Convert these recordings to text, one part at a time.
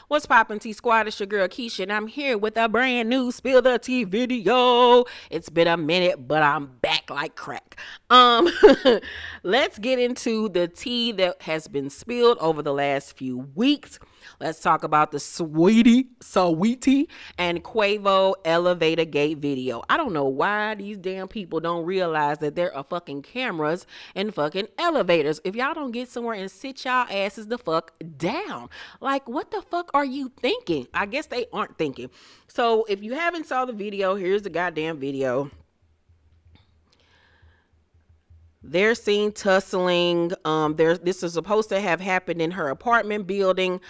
What's poppin', T Squad? It's your girl Keisha, and I'm here with a brand new Spill the Tea video. It's been a minute, but I'm back like crack. Let's get into the tea that has been spilled over the last few weeks. Let's talk about the Saweetie, and Quavo elevator gate video. I don't know why these damn people don't realize that there are fucking cameras in fucking elevators. If y'all don't get somewhere and sit y'all asses the fuck down. Like, what the fuck are you thinking? I guess they aren't thinking. So if you haven't saw the video, here's the goddamn video. They're seen tussling. This is supposed to have happened in her apartment building.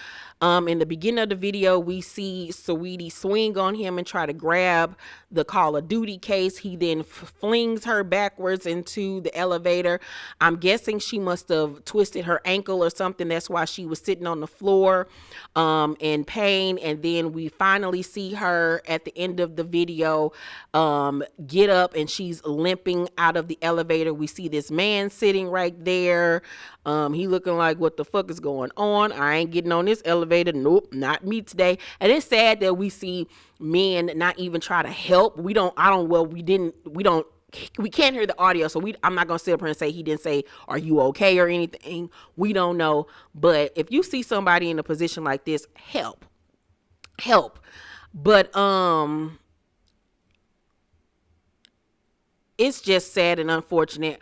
In the beginning of the video, we see Saweetie swing on him and try to grab the Call of Duty case. He then flings her backwards into the elevator. I'm guessing she must have twisted her ankle or something. That's why she was sitting on the floor in pain. And then we finally see her at the end of the video get up, and she's limping out of the elevator. We see this man sitting right there. He looking like, what the fuck is going on? I ain't getting on this elevator. Nope, not me today. And it's sad that we see men not even try to help. We can't hear the audio, so I'm not gonna sit up here and say he didn't say, are you okay or anything. We don't know. But if you see somebody in a position like this, help. But it's just sad and unfortunate.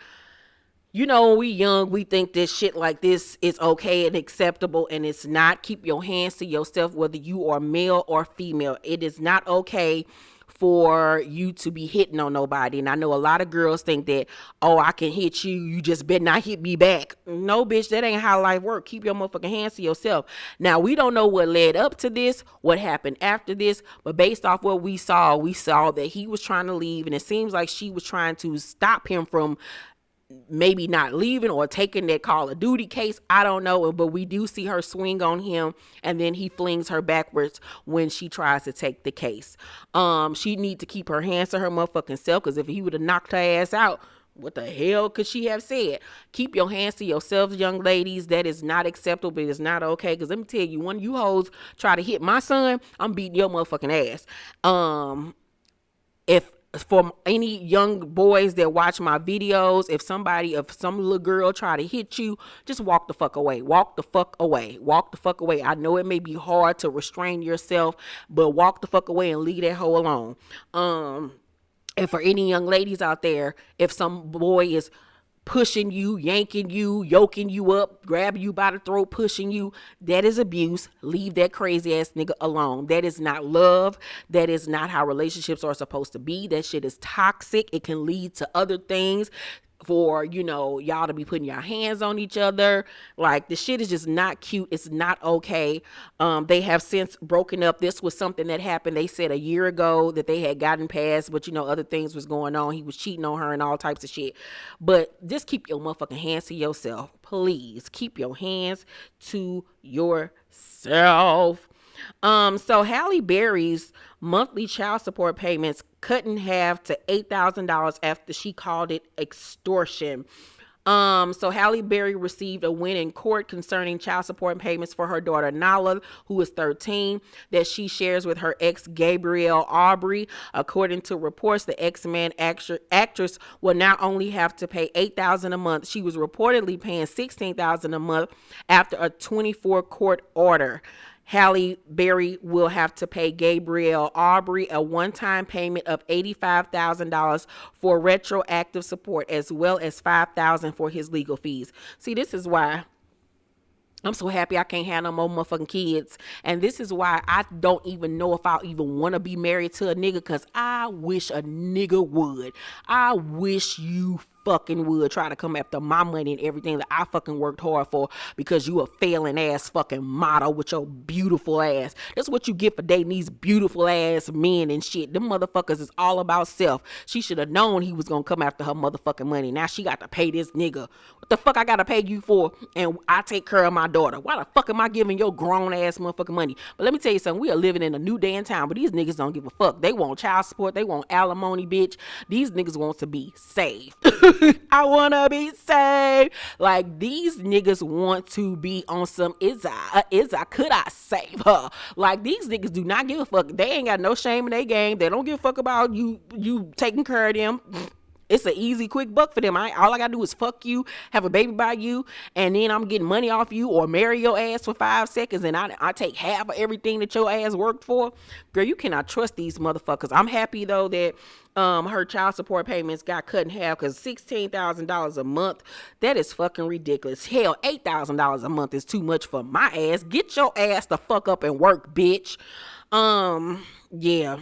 You know, when we young, we think this shit like this is okay and acceptable, and it's not. Keep your hands to yourself, whether you are male or female. It is not okay for you to be hitting on nobody. And I know a lot of girls think that, oh, I can hit you, you just better not hit me back. No, bitch, that ain't how life works. Keep your motherfucking hands to yourself. Now, we don't know what led up to this, what happened after this, but based off what we saw that he was trying to leave, and it seems like she was trying to stop him from maybe not leaving or taking that Call of Duty case. I don't know, but we do see her swing on him, and then he flings her backwards when she tries to take the case. She need to keep her hands to her motherfucking self, because if he would have knocked her ass out, what the hell could she have said? Keep your hands to yourselves, young ladies. That is not acceptable. It is not okay. Because let me tell you, when you hoes try to hit my son, I'm beating your motherfucking ass. If for any young boys that watch my videos, if some little girl try to hit you, just walk the fuck away. Walk the fuck away. I know it may be hard to restrain yourself, but walk the fuck away and leave that hoe alone. And for any young ladies out there, if some boy is pushing you, yanking you, yoking you up, grabbing you by the throat, pushing you, that is abuse. Leave that crazy ass nigga alone. That is not love. That is not how relationships are supposed to be. That shit is toxic. It can lead to other things, for, you know, y'all to be putting your hands on each other. Like, the shit is just not cute. It's not okay. They have since broken up. This was something that happened, they said, a year ago, that they had gotten past, but, you know, other things was going on. He was cheating on her and all types of shit. But just keep your motherfucking hands to yourself. Please keep your hands to yourself. So Halle Berry's monthly child support payments cut in half to $8,000 after she called it extortion. So Halle Berry received a win in court concerning child support payments for her daughter Nala, who is 13, that she shares with her ex Gabrielle Aubrey. According to reports, the X-Men actress will now only have to pay $8,000 a month. She was reportedly paying $16,000 a month after a 24 court order. Halle Berry will have to pay Gabrielle Aubrey a one-time payment of $85,000 for retroactive support, as well as $5,000 for his legal fees. See, this is why I'm so happy I can't have no more motherfucking kids. And this is why I don't even know if I'll even want to be married to a nigga, because I wish a nigga would. I wish you fucking would try to come after my money and everything that I fucking worked hard for because you a failing ass fucking model with your beautiful ass. That's what you get for dating these beautiful ass men and shit. Them motherfuckers is all about self. She should have known he was gonna come after her motherfucking money. Now she got to pay this nigga. What the fuck I gotta pay you for? And I take care of my daughter. Why the fuck am I giving your grown ass motherfucking money? But let me tell you something. We are living in a new day and time, but these niggas don't give a fuck. They want child support. They want alimony, bitch. These niggas want to be saved. I wanna be saved. Like these niggas want to be on some could I save her? Like these niggas do not give a fuck. They ain't got no shame in their game. They don't give a fuck about you taking care of them. It's an easy, quick buck for them. All I gotta do is fuck you, have a baby by you, and then I'm getting money off you or marry your ass for 5 seconds, and I take half of everything that your ass worked for. Girl, you cannot trust these motherfuckers. I'm happy though that her child support payments got cut in half because $16,000 a month, that is fucking ridiculous. Hell, $8,000 a month is too much for my ass. Get your ass the fuck up and work, bitch. Yeah.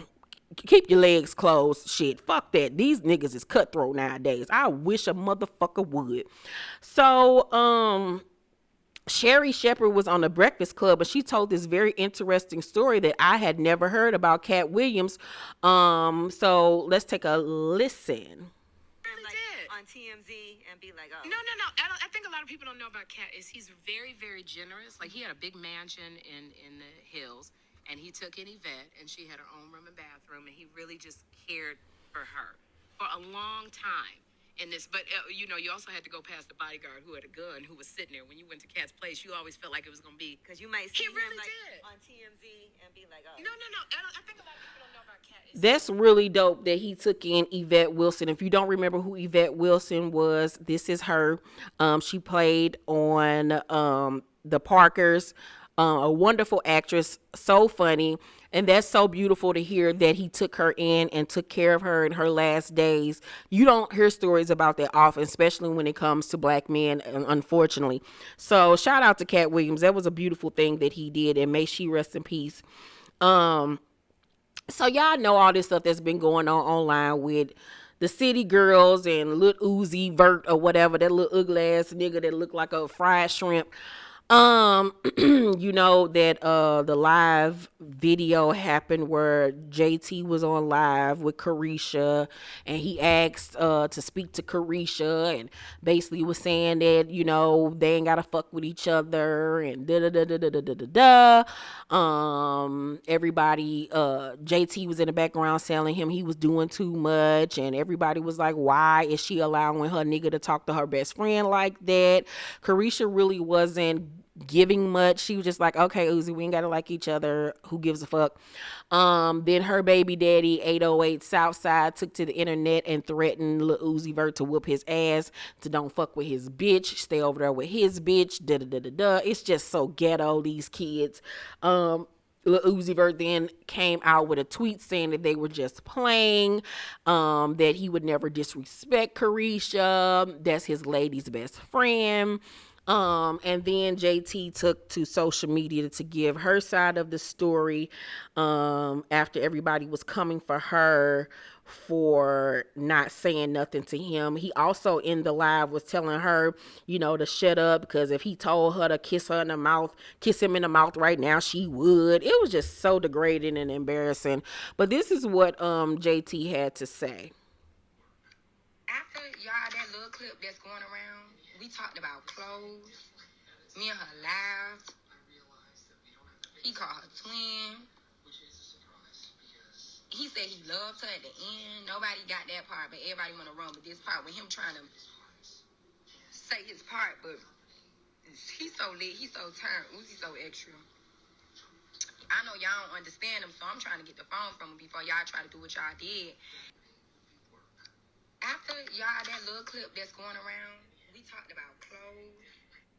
Keep your legs closed. Shit, fuck that. These niggas is cutthroat nowadays. I wish a motherfucker would. So, Sherry Shepherd was on the Breakfast Club, but she told this very interesting story that I had never heard about Cat Williams. So let's take a listen. On TMZ and be like, oh. No. I think a lot of people don't know about Cat is he's very, very generous. Like he had a big mansion in the hills. And he took in Yvette, and she had her own room and bathroom, and he really just cared for her for a long time in this. But, you also had to go past the bodyguard who had a gun, who was sitting there. When you went to Cat's place, you always felt like it was going to be. Because you might see he really him did. On TMZ and be like, oh. No. I think a lot of people don't know about Cat. That's really dope that he took in Yvette Wilson. If you don't remember who Yvette Wilson was, this is her. She played on The Parkers. A wonderful actress, so funny, and that's so beautiful to hear that he took her in and took care of her in her last days. You don't hear stories about that often, especially when it comes to black men, unfortunately. So shout out to Cat Williams. That was a beautiful thing that he did, and may she rest in peace. So y'all know all this stuff that's been going on online with the City Girls and Lil Uzi Vert or whatever, that little ugly ass nigga that looked like a fried shrimp. You know that the live video happened where JT was on live with Carisha, and he asked to speak to Carisha, and basically was saying that they ain't gotta fuck with each other and da da da da da da da da. Everybody, JT was in the background telling him he was doing too much, and everybody was like, why is she allowing her nigga to talk to her best friend like that? Carisha really wasn't giving much. She was just like, okay, Uzi, we ain't gotta like each other, who gives a fuck. Then her baby daddy 808 Southside took to the internet and threatened Lil Uzi Vert to whoop his ass, to don't fuck with his bitch, stay over there with his bitch, da da da da da. It's just so ghetto, these kids. Lil Uzi Vert then came out with a tweet saying that they were just playing, that he would never disrespect Carisha, that's his lady's best friend. And then JT took to social media to give her side of the story, after everybody was coming for her for not saying nothing to him. He also in the live was telling her, to shut up, because if he told her to kiss him in the mouth right now, she would. It was just so degrading and embarrassing. But this is what JT had to say. After y'all, that little clip that's going around, we talked about clothes. Me and her laughed. He called her twin. He said he loved her at the end. Nobody got that part, but everybody want to run with this part with him trying to say his part. But he's so lit. He's so turned. Uzi's so extra. I know y'all don't understand him, so I'm trying to get the phone from him before y'all try to do what y'all did. After y'all, that little clip that's going around, we talked about clothes.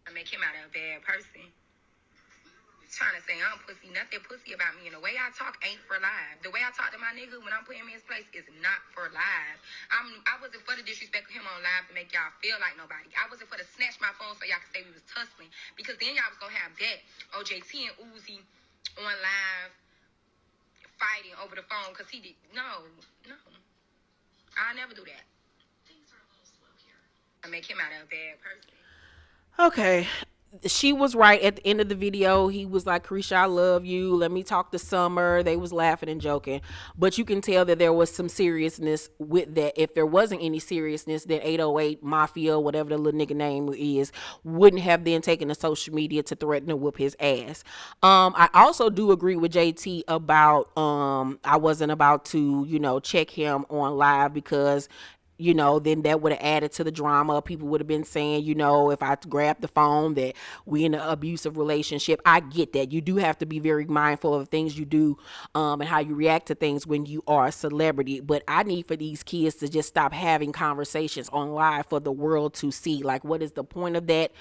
I make him out of a bad person. Trying to say I'm pussy. Nothing pussy about me. And the way I talk ain't for live. The way I talk to my nigga when I'm putting him in his place is not for live. I wasn't for the disrespect of him on live to make y'all feel like nobody. I wasn't for to snatch my phone so y'all could say we was tussling. Because then y'all was going to have that OJT and Uzi on live fighting over the phone because he did. No. I'll never do that. Things are a little slow here. I make him out of a bad person. Okay. She was right at the end of the video. He was like, Carisha, I love you. Let me talk to Summer. They was laughing and joking. But you can tell that there was some seriousness with that. If there wasn't any seriousness, then 808 Mafia, whatever the little nigga name is, wouldn't have then taken to social media to threaten to whoop his ass. I also do agree with JT about I wasn't about to, check him on live because then that would have added to the drama. People would have been saying, if I grabbed the phone that we in an abusive relationship. I get that. You do have to be very mindful of things you do and how you react to things when you are a celebrity. But I need for these kids to just stop having conversations on live for the world to see. Like, what is the point of that?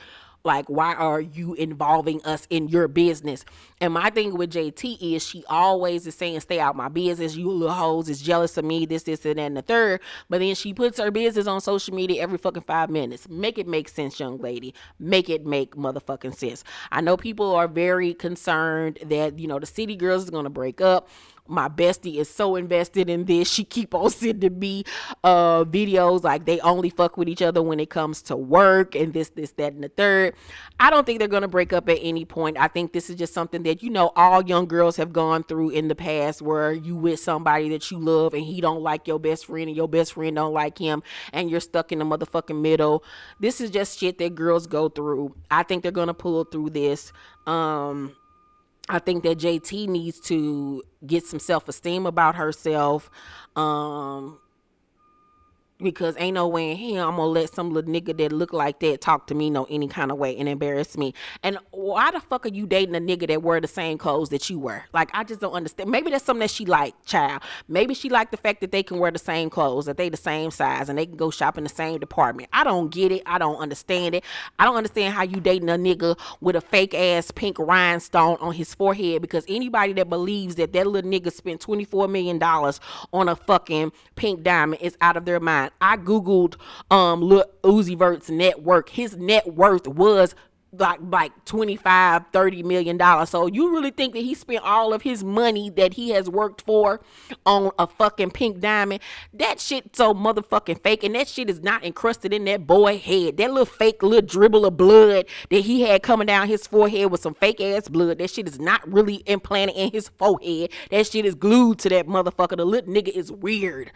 Like, why are you involving us in your business? And my thing with JT is she always is saying, stay out my business. You little hoes is jealous of me, this, and that, and the third. But then she puts her business on social media every fucking 5 minutes. Make it make sense, young lady. Make it make motherfucking sense. I know people are very concerned that, the City Girls is going to break up. My bestie is so invested in this. She keep on sending me videos like they only fuck with each other when it comes to work and this, that, and the third. I don't think they're going to break up at any point. I think this is just something that, all young girls have gone through in the past where you with somebody that you love and he don't like your best friend and your best friend don't like him and you're stuck in the motherfucking middle. This is just shit that girls go through. I think they're going to pull through this. I think that JT needs to get some self-esteem about herself. Because ain't no way in hell I'm gonna let some little nigga that look like that talk to me no any kind of way and embarrass me. And why the fuck are you dating a nigga that wear the same clothes that you wear? Like, I just don't understand. Maybe that's something that she like, child. Maybe she like the fact that they can wear the same clothes, that they the same size, and they can go shop in the same department. I don't get it. I don't understand it. I don't understand how you dating a nigga with a fake ass pink rhinestone on his forehead, because anybody that believes that that little nigga spent $24 million on a fucking pink diamond is out of their mind. I googled Lil Uzi Vert's net worth. His net worth was like 25-30 million dollars. So you really think that he spent all of his money that he has worked for on a fucking pink diamond? That shit so motherfucking fake, and that shit is not encrusted in that boy head. That little fake little dribble of blood that he had coming down his forehead with some fake ass blood, that shit is not really implanted in his forehead. That shit is glued to that motherfucker. The little nigga is weird,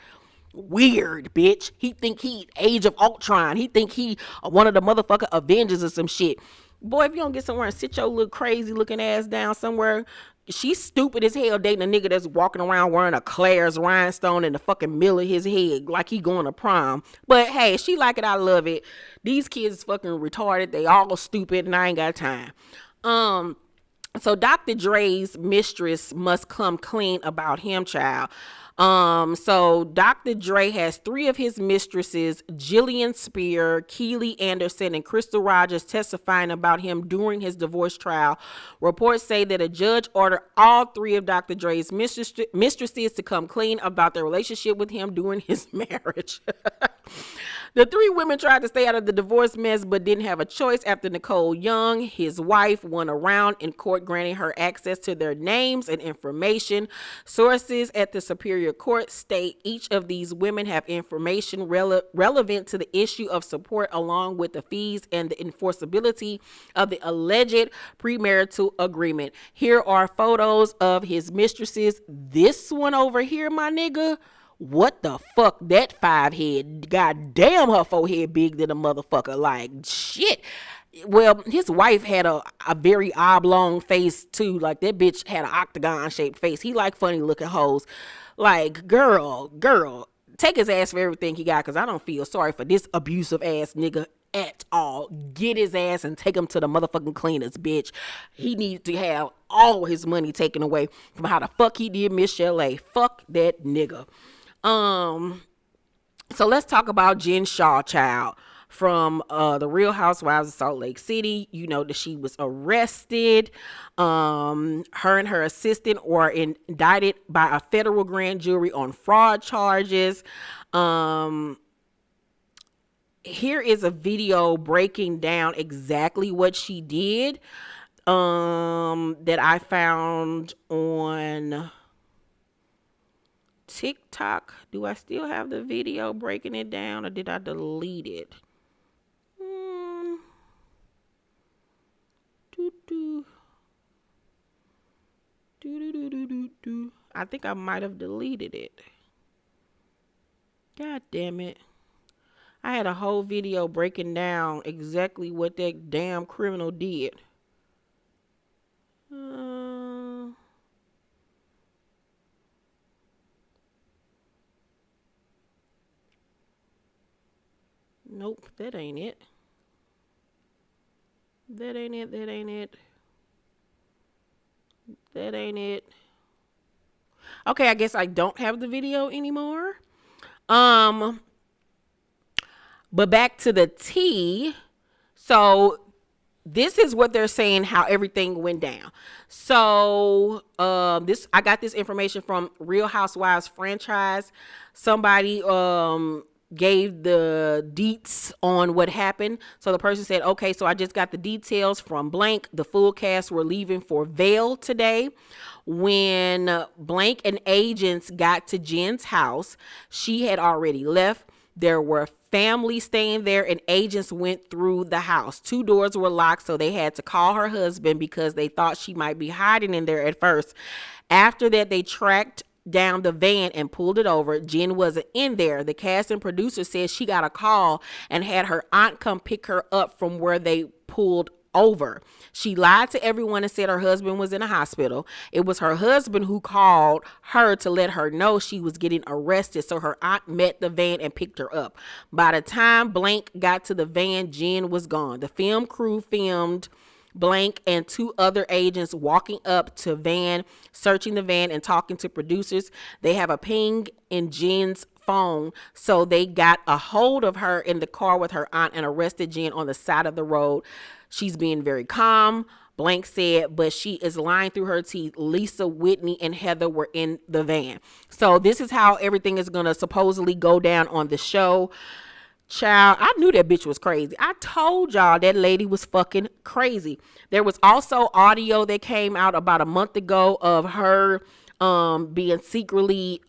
bitch. He think he Age of Ultron. He think he one of the motherfucking Avengers or some shit. Boy, if you don't get somewhere and sit your little crazy looking ass down somewhere. She's stupid as hell dating a nigga that's walking around wearing a Claire's rhinestone in the fucking middle of his head like he going to prom. But hey, she like it, I love it. These kids is fucking retarded. They all stupid and I ain't got time. So Dr. Dre's mistress must come clean about him, child. So Dr. Dre has 3 of his mistresses, Jillian Spear, Keely Anderson, and Crystal Rogers, testifying about him during his divorce trial. Reports say that a judge ordered all 3 of Dr. Dre's mistresses to come clean about their relationship with him during his marriage. The 3 women tried to stay out of the divorce mess but didn't have a choice after Nicole Young, his wife, won a round in court granting her access to their names and information. Sources at the Superior Court state each of these women have information relevant to the issue of support, along with the fees and the enforceability of the alleged premarital agreement. Here are photos of his mistresses. This one over here, my nigga. What the fuck? That 5 head. God damn, her forehead big than a motherfucker. Like, shit. Well, his wife had a very oblong face too. Like, that bitch had an octagon shaped face. He like funny looking hoes. Like, girl, take his ass for everything he got, because I don't feel sorry for this abusive ass nigga at all. Get his ass and take him to the motherfucking cleaners, bitch. He needs to have all his money taken away from how the fuck he did Miss Chalet. Fuck that nigga. So let's talk about Jen Shah, child, from the Real Housewives of Salt Lake City. You know that she was arrested. Her and her assistant were indicted by a federal grand jury on fraud charges. Here is a video breaking down exactly what she did, that I found on TikTok. Do I still have the video breaking it down, or did I delete it? I think I might have deleted it. God damn it. I had a whole video breaking down exactly what that damn criminal did. Uh, nope, that ain't it. That ain't it. That ain't it. That ain't it. Okay, I guess I don't have the video anymore. Um, but back to the tea. So this is what they're saying how everything went down. So this I got this information from Real Housewives franchise. Somebody gave the deets on what happened. So the person said, okay, so I just got the details from blank. The full cast were leaving for Vail today. When blank and agents got to Jen's house, she had already left. There were families staying there, and agents went through the house. 2 doors were locked, so they had to call her husband because they thought she might be hiding in there at first. After that, they tracked down the van and pulled it over. Jen wasn't in there. The cast and producer said she got a call and had her aunt come pick her up from where they pulled over. She lied to everyone and said her husband was in a hospital. It was her husband who called her to let her know she was getting arrested, so her aunt met the van and picked her up. By the time Blank got to the van, Jen was gone. The film crew filmed Blank and 2 other agents walking up to van, searching the van and talking to producers. They have a ping in Jen's phone, so they got a hold of her in the car with her aunt and arrested Jen on the side of the road. She's being very calm, Blank said, but she is lying through her teeth. Lisa, Whitney, and Heather were in the van. So this is how everything is going to supposedly go down on the show. Child, I knew that bitch was crazy. I told y'all that lady was fucking crazy. There was also audio that came out about a month ago of her being secretly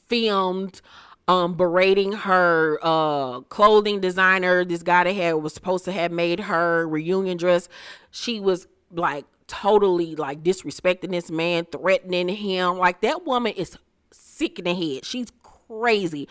filmed berating her clothing designer, this guy that was supposed to have made her reunion dress. She was like totally like disrespecting this man, threatening him. Like, that woman is sick in the head. She's crazy.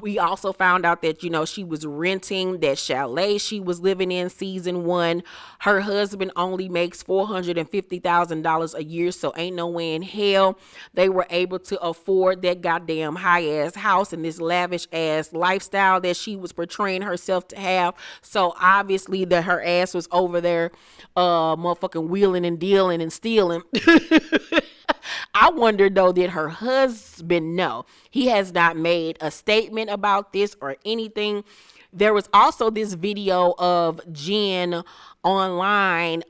We also found out that, she was renting that chalet she was living in season 1. Her husband only makes $450,000 a year, so ain't no way in hell they were able to afford that goddamn high ass house and this lavish ass lifestyle that she was portraying herself to have. So obviously that her ass was over there motherfucking wheeling and dealing and stealing. I wonder though, did her husband know? He has not made a statement about this or anything. There was also this video of Jen online,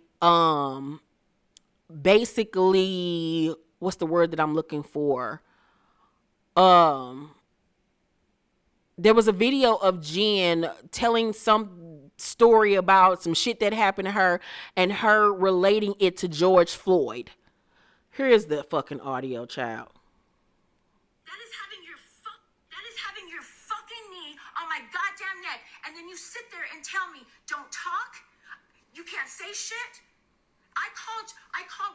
basically, what's the word that I'm looking for? There was a video of Jen telling some story about some shit that happened to her and her relating it to George Floyd. Here's the fucking audio, child. That is having your fucking knee on my goddamn neck, and then you sit there and tell me, don't talk? You can't say shit?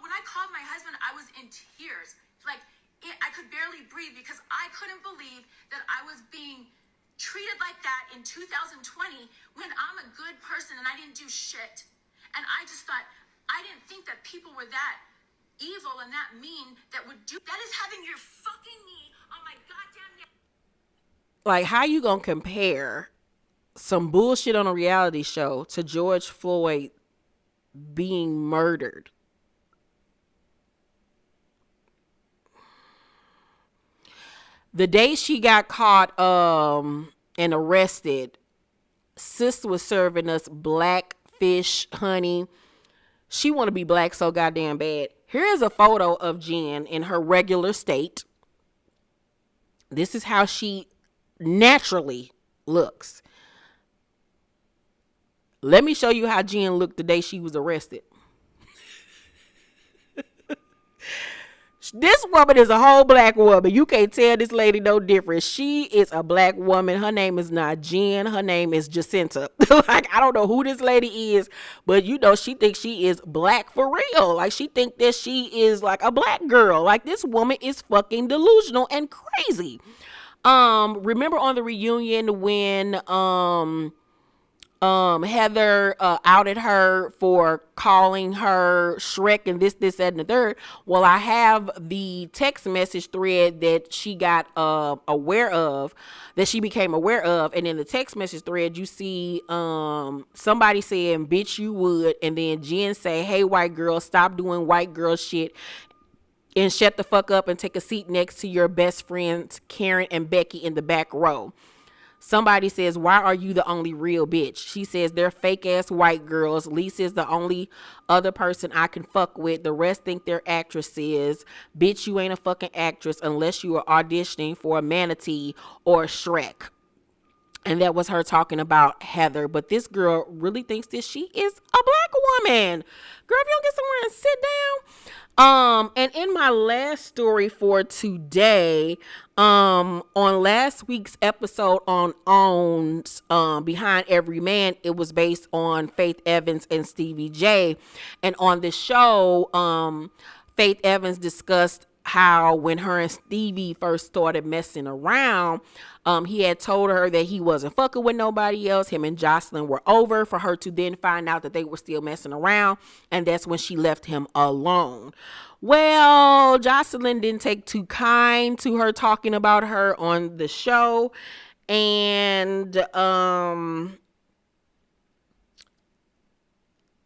When I called my husband, I was in tears. Like, I could barely breathe because I couldn't believe that I was being treated like that in 2020 when I'm a good person and I didn't do shit. And I just thought, I didn't think that people were that evil and that mean that would do that. Is having your fucking knee on my goddamn neck. Like, how you gonna compare some bullshit on a reality show to George Floyd being murdered? The day she got caught and arrested, sis was serving us black fish, honey. She want to be black so goddamn bad. Here's a photo of Jen in her regular state. This is how she naturally looks. Let me show you how Jen looked the day she was arrested. This woman is a whole black woman. You can't tell this lady no different. She is a black woman. Her name is not Jen. Her name is Jacinta. Like, I don't know who this lady is, but you know, she thinks she is black for real. Like, she think that she is like a black girl. Like, this woman is fucking delusional and crazy. Remember on the reunion when Heather outed her for calling her Shrek and this, that, and the third. Well, I have the text message thread that she got aware of, that she became aware of, and in the text message thread, you see somebody saying, "Bitch, you would," and then Jen say, "Hey, white girl, stop doing white girl shit and shut the fuck up and take a seat next to your best friends Karen and Becky in the back row." Somebody says, "Why are you the only real bitch?" She says, "They're fake ass white girls. Lisa is the only other person I can fuck with. The rest think they're actresses. Bitch, you ain't a fucking actress unless you are auditioning for a manatee or Shrek." And that was her talking about Heather. But this girl really thinks that she is a black woman. Girl, if you don't get somewhere and sit down. And in my last story for today, on last week's episode on Owns, Behind Every Man, it was based on Faith Evans and Stevie J. And on the show, Faith Evans discussed how when her and Stevie first started messing around, he had told her that he wasn't fucking with nobody else. Him and Joseline were over, for her to then find out that they were still messing around. And that's when she left him alone. Well, Joseline didn't take too kind to her talking about her on the show. And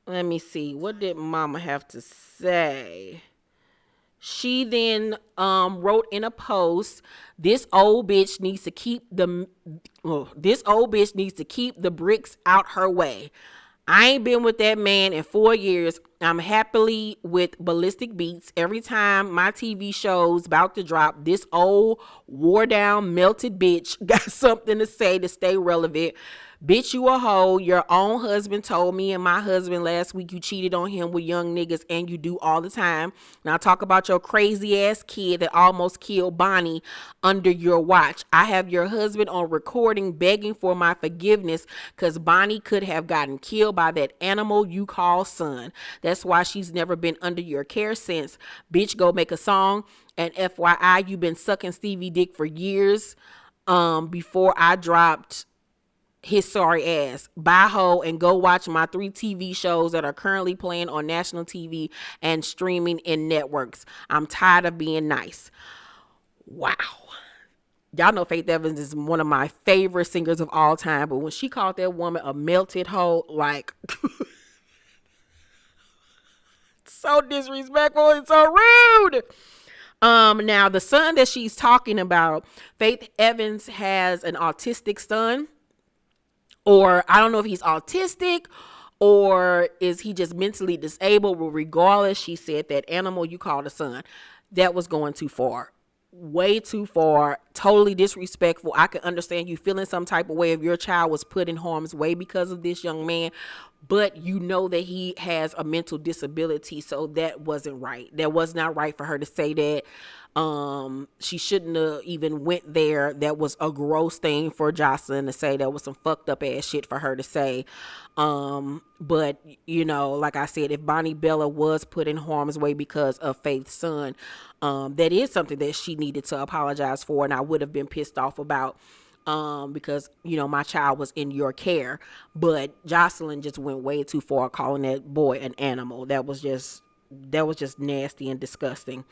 let me see. What did Mama have to say? She then wrote in a post, this old bitch needs to keep the bricks out her way. I ain't been with that man in 4 years. I'm happily with Ballistic Beats. Every time my TV show's about to drop, this old wore down melted bitch got something to say to stay relevant. Bitch, you a hoe. Your own husband told me and my husband last week you cheated on him with young niggas, and you do all the time. Now talk about your crazy ass kid that almost killed Bonnie under your watch. I have your husband on recording begging for my forgiveness because Bonnie could have gotten killed by that animal you call son. That's why she's never been under your care since. Bitch, go make a song. And FYI, you've been sucking Stevie dick for years before I dropped his sorry ass. Bye ho, and go watch my 3 TV shows that are currently playing on national TV and streaming in networks. I'm tired of being nice. Wow. Y'all know Faith Evans is one of my favorite singers of all time, but when she called that woman a melted hoe, like so disrespectful and so rude. Now the son that she's talking about, Faith Evans has an autistic son. Or I don't know if he's autistic or is he just mentally disabled. But regardless, she said that animal you called a son, that was going too far. Way too far. Totally disrespectful. I can understand you feeling some type of way if your child was put in harm's way because of this young man. But you know that he has a mental disability. So that wasn't right. That was not right for her to say that. She shouldn't have even went there. That was a gross thing for Joseline to say. That was some fucked up ass shit for her to say. But you know, like I said, if Bonnie Bella was put in harm's way because of Faith's son, that is something that she needed to apologize for, and I would have been pissed off about. Because you know my child was in your care, but Joseline just went way too far calling that boy an animal. That was just nasty and disgusting.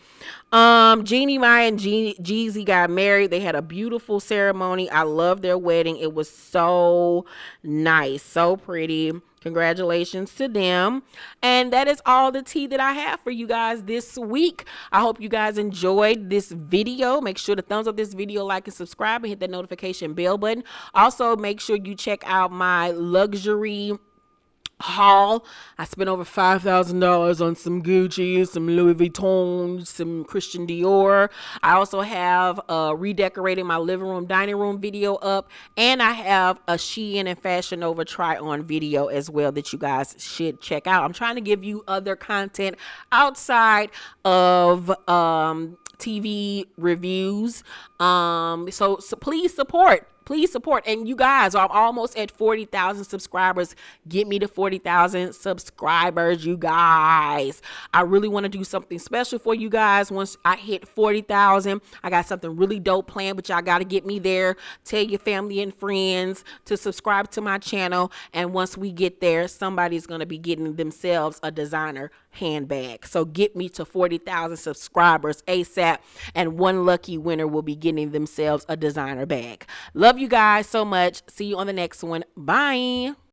Jeannie Mai and Jeezy got married. They had a beautiful ceremony. I love their wedding. It was so nice, so pretty. Congratulations to them. And that is all the tea that I have for you guys this week. I hope you guys enjoyed this video. Make sure to thumbs up this video, like and subscribe, and hit that notification bell button. Also, make sure you check out my luxury haul. I spent over $5,000 on some Gucci, some Louis Vuitton, some Christian Dior. I also have redecorating my living room, dining room video up, and I have a Shein and Fashion Nova try on video as well that you guys should check out. I'm trying to give you other content outside of TV reviews. So please support. Please support. And you guys, I'm almost at 40,000 subscribers. Get me to 40,000 subscribers, you guys. I really want to do something special for you guys. Once I hit 40,000, I got something really dope planned, but y'all got to get me there. Tell your family and friends to subscribe to my channel. And once we get there, somebody's going to be getting themselves a designer handbag. So get me to 40,000 subscribers ASAP, and one lucky winner will be getting themselves a designer bag. Love you guys so much. See you on the next one. Bye.